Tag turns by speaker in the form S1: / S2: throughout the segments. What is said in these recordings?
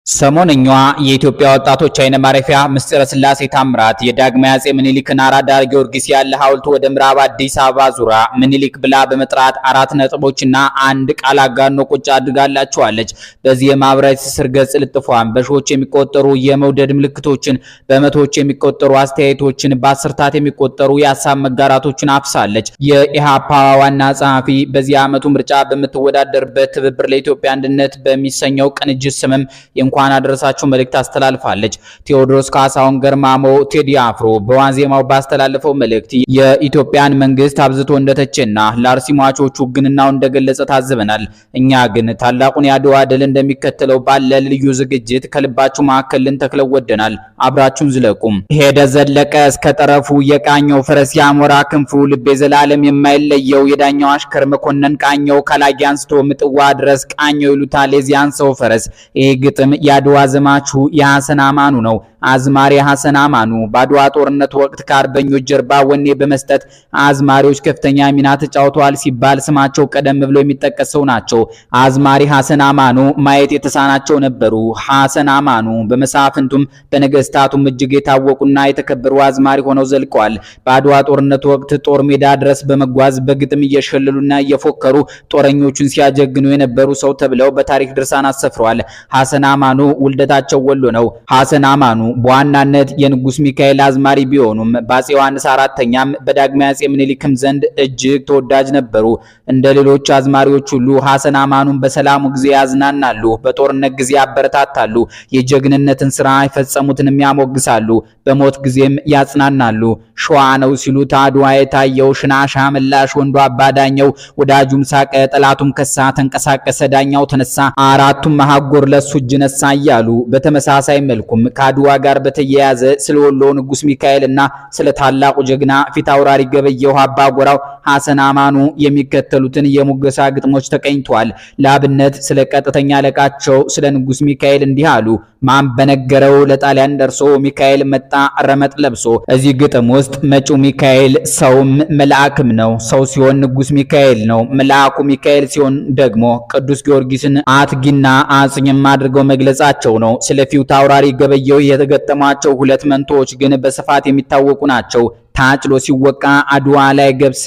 S1: ሰሞነኛዋ የኢትዮጵያ ወጣቶች አይነ ማረፊያ ምስጢረ ስላሴ ታምራት የዳግማዊ አፄ ምኒልክን አራዳ ጊዮርጊስ ያለ ሐውልት ወደ ምዕራብ አዲስ አበባ ዙራ ምኒልክ ብላ በመጥራት አራት ነጥቦችና አንድ ቃል አጋኖ ቁጭ አድርጋላቸዋለች። በዚህ የማህበራዊ ትስስር ገጽ ልጥፏን በሺዎች የሚቆጠሩ የመውደድ ምልክቶችን፣ በመቶዎች የሚቆጠሩ አስተያየቶችን፣ በአስርታት የሚቆጠሩ የሀሳብ መጋራቶችን አፍሳለች። የኢሃፓ ዋና ጸሐፊ በዚህ ዓመቱ ምርጫ በምትወዳደርበት ትብብር ለኢትዮጵያ አንድነት በሚሰኘው ቅንጅት ስምም እንኳን አደረሳችሁ መልእክት አስተላልፋለች። ቴዎድሮስ ካሳሁን ገርማሞ ቴዲ አፍሮ በዋዜማው ባስተላለፈው መልእክት የኢትዮጵያን መንግስት አብዝቶ እንደተቸና ለአርሲ ሟቾቹ ግንናው እንደገለጸ ታዝበናል። እኛ ግን ታላቁን የአድዋ ድል እንደሚከተለው ባለ ልዩ ዝግጅት ከልባችሁ ማዕከል ልንተክለው ወደናል። አብራችሁን ዝለቁም። ሄደ ዘለቀ እስከ ጠረፉ የቃኘው ፈረስ ያሞራ ክንፉ ልቤ ዘላለም የማይለየው የዳኛው አሽከር መኮንን ቃኘው ከላጊ አንስቶ ምጥዋ ድረስ ቃኘው ይሉታል የዚያን ሰው ፈረስ። ይህ ግጥም የአድዋ ዘማቹ የሐሰን አማኑ ነው። አዝማሪ ሐሰን አማኑ በአድዋ ጦርነት ወቅት ከአርበኞች ጀርባ ወኔ በመስጠት አዝማሪዎች ከፍተኛ ሚና ተጫውተዋል ሲባል ስማቸው ቀደም ብሎ የሚጠቀሰው ናቸው። አዝማሪ ሐሰን አማኑ ማየት የተሳናቸው ነበሩ። ሐሰን አማኑ በመሳፍንቱም በነገስታቱም እጅግ የታወቁና የተከበሩ አዝማሪ ሆነው ዘልቀዋል። በአድዋ ጦርነት ወቅት ጦር ሜዳ ድረስ በመጓዝ በግጥም እየሸለሉና እየፎከሩ ጦረኞቹን ሲያጀግኑ የነበሩ ሰው ተብለው በታሪክ ድርሳን አሰፍረዋል። ሐሰን አማኑ ውልደታቸው ወሎ ነው። ሐሰን አማኑ በዋናነት የንጉስ ሚካኤል አዝማሪ ቢሆኑም በአፄ ዮሐንስ አራተኛም በዳግማዊ አፄ ምኒልክም ዘንድ እጅግ ተወዳጅ ነበሩ። እንደ ሌሎች አዝማሪዎች ሁሉ ሐሰን አማኑን በሰላሙ ጊዜ ያዝናናሉ፣ በጦርነት ጊዜ ያበረታታሉ፣ የጀግንነትን ስራ የፈጸሙትንም ያሞግሳሉ፣ በሞት ጊዜም ያጽናናሉ። ሸዋ ነው ሲሉት አድዋ የታየው ሽናሻ ምላሽ ወንዱ አባዳኘው ወዳጁም ሳቀ ጠላቱም ከሳ ተንቀሳቀሰ ዳኛው ተነሳ አራቱም ማሃጎር ለሱ እጅ ነሳ እያሉ በተመሳሳይ መልኩም ከአድዋ ጋር በተያያዘ ስለ ወሎ ንጉስ ሚካኤልና ስለ ታላቁ ጀግና ፊት አውራሪ ገበየሁ አባ ጎራው ሐሰን አማኑ የሚከተሉትን የሙገሳ ግጥሞች ተቀኝቷል። ለአብነት ስለ ቀጥተኛ አለቃቸው ስለ ንጉስ ሚካኤል እንዲህ አሉ። ማን በነገረው ለጣሊያን ደርሶ ሚካኤል መጣ ረመጥ ለብሶ። እዚህ ግጥም ውስጥ መጪው ሚካኤል ሰውም መልአክም ነው። ሰው ሲሆን ንጉስ ሚካኤል ነው። መልአኩ ሚካኤል ሲሆን ደግሞ ቅዱስ ጊዮርጊስን አትጊና አጽኝም አድርገው መግለጻቸው ነው። ስለ ፊት አውራሪ ገበየሁ የተገጠሟቸው ሁለት መንቶዎች ግን በስፋት የሚታወቁ ናቸው። ታጭሎ ሲወቃ አድዋ ላይ ገብስ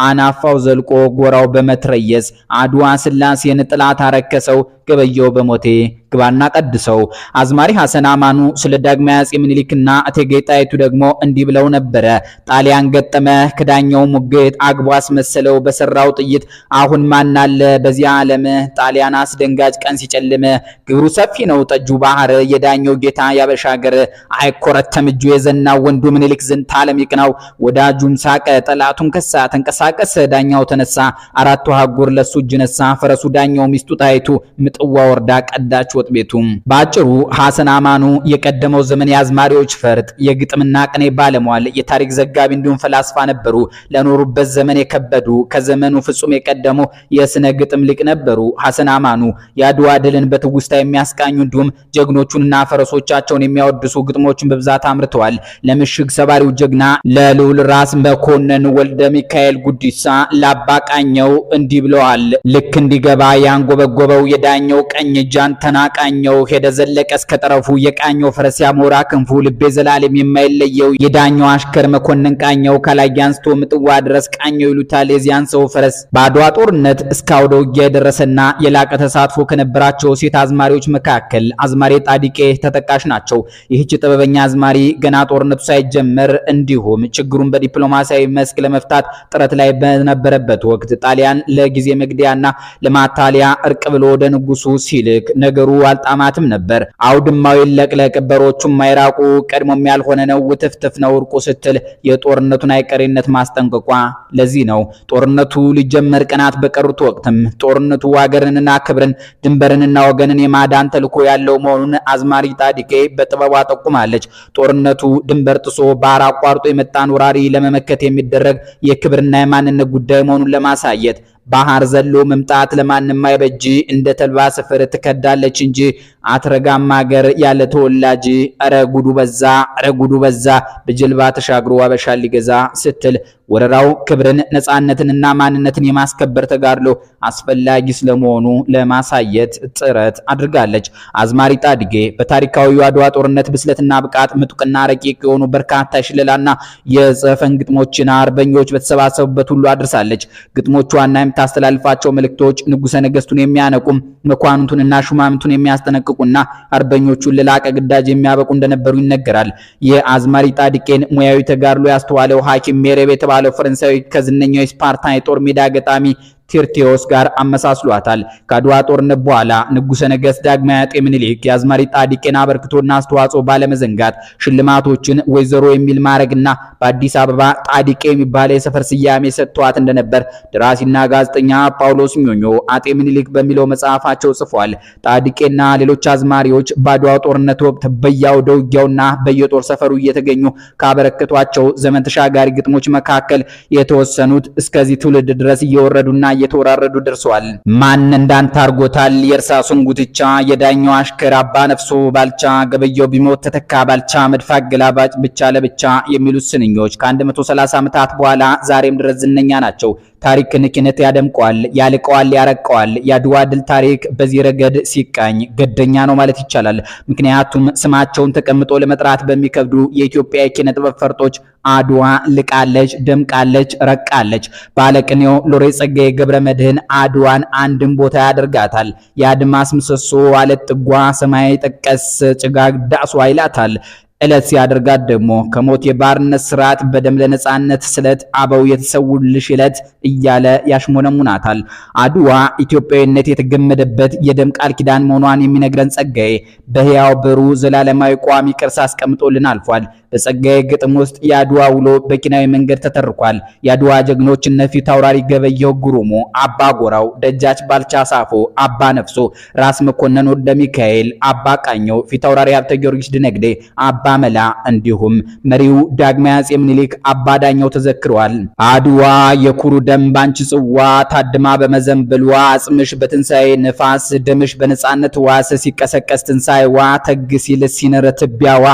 S1: አናፋው ዘልቆ ጎራው በመትረየስ አድዋ ስላሴን ጥላት አረከሰው ገበየሁ በሞቴ ግባና ቀድሰው። አዝማሪ ሐሰን አማኑ ስለ ዳግማዊ አፄ ምኒልክና እቴጌ ጣይቱ ደግሞ እንዲህ ብለው ነበረ። ጣሊያን ገጠመ ክዳኛው ሙግት አግቦ አስመሰለው በሰራው ጥይት አሁን ማናለ በዚያ ዓለም ጣሊያን አስደንጋጭ ቀን ሲጨልም ግብሩ ሰፊ ነው ጠጁ ባህር የዳኛው ጌታ ያበሻገር አይኮረተም እጁ የዘናው ወንዱ ምኒልክ ዝንታ ዓለም ይቅናው ወዳጁም ሳቀ ጠላቱን ከሳ ተንቀሳቀሰ ዳኛው ተነሳ አራቱ አህጉር ለሱ እጅ ነሳ ፈረሱ ዳኛው ሚስቱ ጣይቱ ምጥዋ ወርዳ ቀዳች ወጥ ቤቱ። ባጭሩ ሐሰን አማኑ የቀደመው ዘመን የአዝማሪዎች ፈርጥ የግጥምና ቅኔ ባለሟል የታሪክ ዘጋቢ እንዲሁም ፈላስፋ ነበሩ። ለኖሩበት ዘመን የከበዱ ከዘመኑ ፍጹም የቀደሙ የስነ ግጥም ሊቅ ነበሩ። ሐሰን አማኑ የአድዋ ድልን በትውስታ የሚያስቃኙ እንዲሁም ጀግኖቹንና ፈረሶቻቸውን የሚያወድሱ ግጥሞችን በብዛት አምርተዋል። ለምሽግ ሰባሪው ጀግና ለልዑል ራስ መኮንን ወልደ ሚካኤል ጉዲሳ ላባቃኘው እንዲህ ብለዋል። ልክ እንዲገባ ያንጎበጎበው የዳኛው ቀኝ እጃን ተናቃኘው ሄደ ዘለቀ እስከ ጠረፉ የቃኘው ፈረስ ያሞራ ክንፉ ልቤ ዘላለም የማይለየው የዳኛው አሽከር መኮንን ቃኘው ከላይ አንስቶ ምጥዋ ድረስ ቃኘው ይሉታል የዚያን ሰው ፈረስ። በአድዋ ጦርነት እስከ አውደ ውጊያ የደረሰና የላቀ ተሳትፎ ከነበራቸው ሴት አዝማሪዎች መካከል አዝማሪ ጣዲቄ ተጠቃሽ ናቸው። ይህች ጥበበኛ አዝማሪ ገና ጦርነቱ ሳይጀመር እንዲሁም ችግሩን በዲፕሎማሲያዊ መስክ ለመፍታት ጥረት ላይ በነበረበት ወቅት ጣሊያን ለጊዜ መግደያና ለማታሊያ እርቅ ብሎ ወደ ንጉሱ ሲልክ ነገሩ አልጣማትም ነበር። አውድማው ይለቅለቅ በሮቹም ማይራቁ ቀድሞም ያልሆነ ነው ውትፍትፍ ነው እርቁ ስትል የጦርነቱን አይቀሬነት ማስጠንቀቋ ለዚህ ነው። ጦርነቱ ሊጀመር ቀናት በቀሩት ወቅትም ጦርነቱ ሀገርንና ክብርን ድንበርንና ወገንን የማዳን ተልዕኮ ያለው መሆኑን አዝማሪ ጣዲቄ በጥበቧ ጠቁማለች። ጦርነቱ ድንበር ጥሶ ባህር አቋርጦ የመጣን ወራሪ ለመመከት የሚደረግ የክብርና የማንነት ጉዳይ መሆኑን ለማሳየት ባህር ዘሎ መምጣት ለማንም አይበጅ እንደ ተልባ ሰፈር ትከዳለች እንጂ አትረጋም ሀገር ያለ ተወላጅ አረ ጉዱ በዛ አረ ጉዱ በዛ በጀልባ ተሻግሮ አበሻ ሊገዛ ስትል ወረራው ክብርን ነፃነትንና ማንነትን የማስከበር ተጋድሎ አስፈላጊ ስለመሆኑ ለማሳየት ጥረት አድርጋለች። አዝማሪ ጣድጌ በታሪካዊው አድዋ ጦርነት ብስለትና ብቃት ምጡቅና ረቂቅ የሆኑ በርካታ ሽለላና የዘፈን ግጥሞችን አርበኞች በተሰባሰቡበት ሁሉ አድርሳለች። ግጥሞቿና የምታስተላልፋቸው መልእክቶች ንጉሠ ነገስቱን የሚያነቁም መኳንንቱንና ሹማምንቱን የሚያስጠነቅቁና አርበኞቹን ለላቀ ግዳጅ የሚያበቁ እንደነበሩ ይነገራል። የአዝማሪ ጣድጌን ሙያዊ ተጋድሎ ያስተዋለው ሐኪም ሜሬብ የተባለው ፈረንሳዊ ከዝነኛው የስፓርታ የጦር ሜዳ ገጣሚ ቲርቴዎስ ጋር አመሳስሏታል። ከአድዋ ጦርነት በኋላ ንጉሠ ነገስት ዳግማዊ አጤ ምኒልክ የአዝማሪ ጣድጌን አበርክቶና አስተዋጽኦ ባለመዘንጋት ሽልማቶችን ወይዘሮ የሚል ማዕረግና በአዲስ አበባ ጣድቄ የሚባል የሰፈር ስያሜ ሰጥቷት እንደነበር ደራሲና ጋዜጠኛ ጳውሎስ ኞኞ አጤ ምኒልክ በሚለው መጽሐፋቸው ጽፏል። ጣድቄና ሌሎች አዝማሪዎች በአድዋው ጦርነት ወቅት በየአውደ ውጊያውና በየጦር ሰፈሩ እየተገኙ ካበረከቷቸው ዘመን ተሻጋሪ ግጥሞች መካከል የተወሰኑት እስከዚህ ትውልድ ድረስ እየወረዱና እየተወራረዱ ደርሰዋል። ማን እንዳንተ አርጎታል የእርሳሱን ጉትቻ የዳኛው አሽከር አባ ነፍሶ ባልቻ ገበየው ቢሞት ተተካ ባልቻ መድፍ አገላባጭ ብቻ ለብቻ የሚሉት ስንኞች ከ130 ዓመታት በኋላ ዛሬም ድረስ ዝነኛ ናቸው። ታሪክን ኪነት ያደምቀዋል፣ ያልቀዋል፣ ያረቀዋል። የአድዋ ድል ታሪክ በዚህ ረገድ ሲቃኝ ገደኛ ነው ማለት ይቻላል። ምክንያቱም ስማቸውን ተቀምጦ ለመጥራት በሚከብዱ የኢትዮጵያ የኪነ ጥበብ ፈርጦች አድዋ ልቃለች፣ ደምቃለች፣ ረቃለች። ባለቅኔው ሎሬት ጸጋዬ ገብረመድህን አድዋን አንድም ቦታ ያደርጋታል። የአድማስ ምሰሶ አለት ጥጓ ሰማይ ጠቀስ ጭጋግ ዳሷ ይላታል። እለት ሲያደርጋት ደግሞ ከሞት የባርነት ስርዓት በደም ለነጻነት ስለት አበው የተሰውልሽ እለት እያለ ያሽሞነሙናታል። አድዋ ኢትዮጵያዊነት የተገመደበት የደም ቃል ኪዳን መሆኗን የሚነግረን ጸጋዬ በሕያው ብሩ ዘላለማዊ ቋሚ ቅርስ አስቀምጦልን አልፏል። በጸጋዬ ግጥም ውስጥ የአድዋ ውሎ በኪናዊ መንገድ ተተርኳል። የአድዋ ጀግኖች እነ ፊት አውራሪ ገበየሁ ጉሩሞ፣ አባ ጎራው፣ ደጃች ባልቻ ሳፎ፣ አባ ነፍሶ፣ ራስ መኮንን ወልደ ሚካኤል፣ አባ ቃኘው፣ ፊት አውራሪ ሀብተ ጊዮርጊስ ድነግዴ፣ አባ መላ እንዲሁም መሪው ዳግማዊ አፄ ምኒልክ አባ ዳኘው ተዘክረዋል። አድዋ የኩሩ ደም ባንቺ ጽዋ ታድማ በመዘንብሏ አጽምሽ በትንሳኤ ነፋስ ደምሽ በነጻነት ዋስ ሲቀሰቀስ ትንሳኤዋ ተግ ሲል ሲነር ትቢያዋ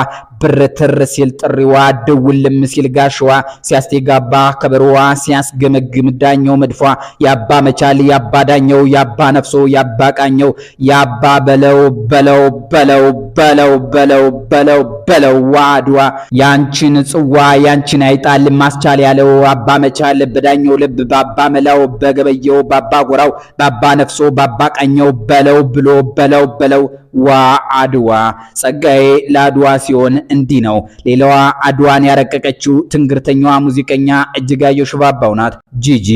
S1: ብርትር ሲል ጥሪዋ ደውልም ሲል ጋሽዋ ሲያስተጋባ ከበሮዋ ሲያስገመግም ዳኘው መድፏ ያባ መቻል ያባ ዳኘው ያባ ነፍሶ ያባ ቃኘው ያባ በለው በለው በለው በለው በለው በለው በለው አድዋ ያንቺን ጽዋ ያንቺን አይጣል ማስቻል ያለው አባ መቻል በዳኘው ልብ ባባ መላው በገበየው ባባ ጎራው ባባ ነፍሶ ባባ ቃኘው በለው ብሎ በለው በለው ዋ አድዋ። ጸጋዬ ለአድዋ ሲሆን እንዲህ ነው። ሌላዋ አድዋን ያረቀቀችው ትንግርተኛዋ ሙዚቀኛ እጅጋየሁ ሽባባው ናት። ጂጂ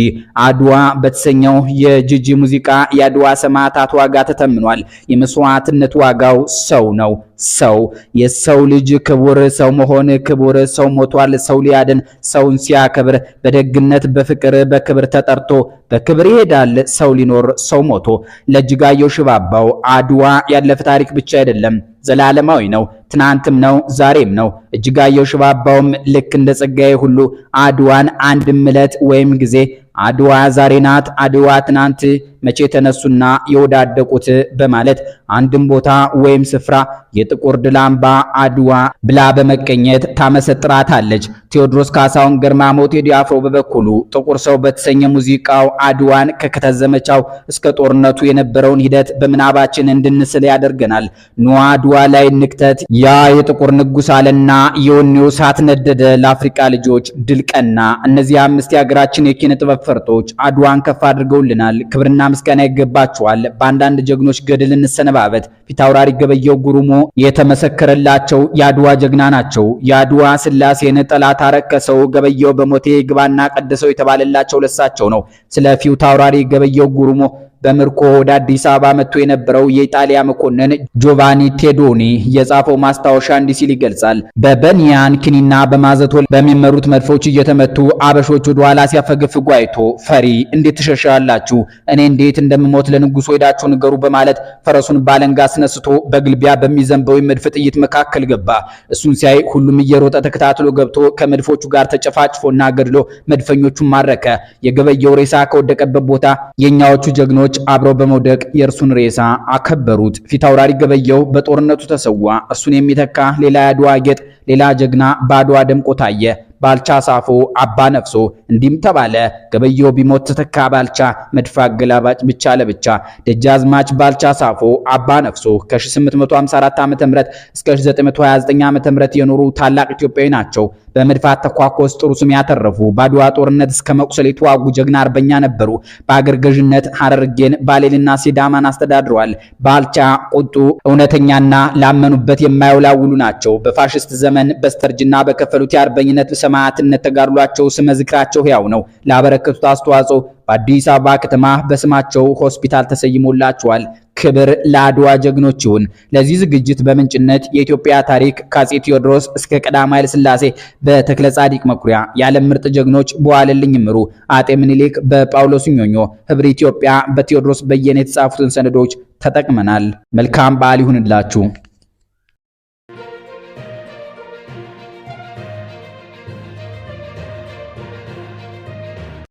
S1: አድዋ በተሰኘው የጂጂ ሙዚቃ የአድዋ ሰማዕታት ዋጋ ተተምኗል። የመስዋዕትነት ዋጋው ሰው ነው። ሰው የሰው ልጅ ክቡር ሰው መሆን ክቡር ሰው ሞቷል። ሰው ሊያድን ሰውን ሲያከብር በደግነት በፍቅር በክብር ተጠርቶ በክብር ይሄዳል። ሰው ሊኖር ሰው ሞቶ። ለእጅጋየሁ ሽባባው አድዋ ያለፈ ታሪክ ብቻ አይደለም፣ ዘላለማዊ ነው። ትናንትም ነው፣ ዛሬም ነው። እጅጋየሁ ሽባባውም ልክ እንደ ጸጋዬ ሁሉ አድዋን አንድም ዕለት ወይም ጊዜ አድዋ ዛሬ ናት፣ አድዋ ትናንት መቼ ተነሱና የወዳደቁት በማለት አንድም ቦታ ወይም ስፍራ የጥቁር ድል አምባ አድዋ ብላ በመቀኘት ታመሰጥራታለች። ቴዎድሮስ ካሳሁን ገርማሞ ቴዲ አፍሮ በበኩሉ ጥቁር ሰው በተሰኘ ሙዚቃው አድዋን ከክተት ዘመቻው እስከ ጦርነቱ የነበረውን ሂደት በምናባችን እንድንስል ያደርገናል። ኑ አድዋ ላይ ንክተት፣ ያ የጥቁር ንጉስ አለና የወኔው እሳት ነደደ፣ ለአፍሪካ ልጆች ድል ቀና። እነዚህ አምስት የሀገራችን የኪነ ጥበብ ፈርጦች አድዋን ከፍ አድርገውልናል። ክብርና ምስጋና ይገባቸዋል። በአንዳንድ ጀግኖች ገድል እንሰነባበት። ፊታውራሪ ገበየሁ ጉሩሞ የተመሰከረላቸው የአድዋ ጀግና ናቸው። የአድዋ ስላሴን ጠላት አረከሰው ገበየሁ በሞቴ ግባና ቀደሰው የተባለላቸው ለሳቸው ነው። ስለ ፊታውራሪ ገበየሁ ጉሩሞ በምርኮ ወደ አዲስ አበባ መጥቶ የነበረው የኢጣሊያ መኮንን ጆቫኒ ቴዶኒ የጻፈው ማስታወሻ እንዲህ ሲል ይገልጻል። በበኒያን ኪኒና በማዘቶ በሚመሩት መድፎች እየተመቱ አበሾች ወደ ኋላ ሲያፈገፍጉ አይቶ ፈሪ እንዴት ትሸሻላችሁ? እኔ እንዴት እንደምሞት ለንጉሱ ሄዳችሁ ንገሩ በማለት ፈረሱን ባለንጋ አስነስቶ በግልቢያ በሚዘንበው የመድፍ ጥይት መካከል ገባ። እሱን ሲያይ ሁሉም እየሮጠ ተከታትሎ ገብቶ ከመድፎቹ ጋር ተጨፋጭፎና ገድሎ መድፈኞቹን ማረከ። የገበየው ሬሳ ከወደቀበት ቦታ የኛዎቹ ጀግኖች አብረው በመውደቅ የእርሱን ሬሳ አከበሩት። ፊታውራሪ ገበየው በጦርነቱ ተሰዋ። እሱን የሚተካ ሌላ የአድዋ ጌጥ፣ ሌላ ጀግና በአድዋ ደምቆ ታየ። ባልቻ ሳፎ አባ ነፍሶ። እንዲህም ተባለ። ገበየው ቢሞት ተተካ ባልቻ፣ መድፍ አገላባጭ ብቻ ለብቻ። ደጃዝማች ባልቻ ሳፎ አባ ነፍሶ ከ1854 ዓ.ም እስከ 1929 ዓ.ም የኖሩ ታላቅ ኢትዮጵያዊ ናቸው። በመድፍ አተኳኮስ ጥሩ ስም ያተረፉ፣ በአድዋ ጦርነት እስከ መቁሰል የተዋጉ ጀግና አርበኛ ነበሩ። በአገር ገዥነት ሐረርጌን፣ ባሌልና ሲዳማን አስተዳድረዋል። ባልቻ ቁጡ፣ እውነተኛና ላመኑበት የማይወላውሉ ናቸው። በፋሽስት ዘመን በስተርጅና በከፈሉት የአርበኝነት ሰማዕትነት ተጋድሏቸው ስመ ዝክራቸው ሕያው ነው። ላበረከቱት አስተዋጽኦ በአዲስ አበባ ከተማ በስማቸው ሆስፒታል ተሰይሞላቸዋል። ክብር ለአድዋ ጀግኖች ይሁን። ለዚህ ዝግጅት በምንጭነት የኢትዮጵያ ታሪክ ከአፄ ቴዎድሮስ እስከ ቀዳማዊ ኃይለ ሥላሴ በተክለ ጻዲቅ መኩሪያ፣ የዓለም ምርጥ ጀግኖች በዋለልኝ እምሩ፣ አጤ ምኒልክ በጳውሎስ ኞኞ፣ ህብረ ኢትዮጵያ በቴዎድሮስ በየነ የተጻፉትን ሰነዶች ተጠቅመናል። መልካም በዓል ይሁንላችሁ።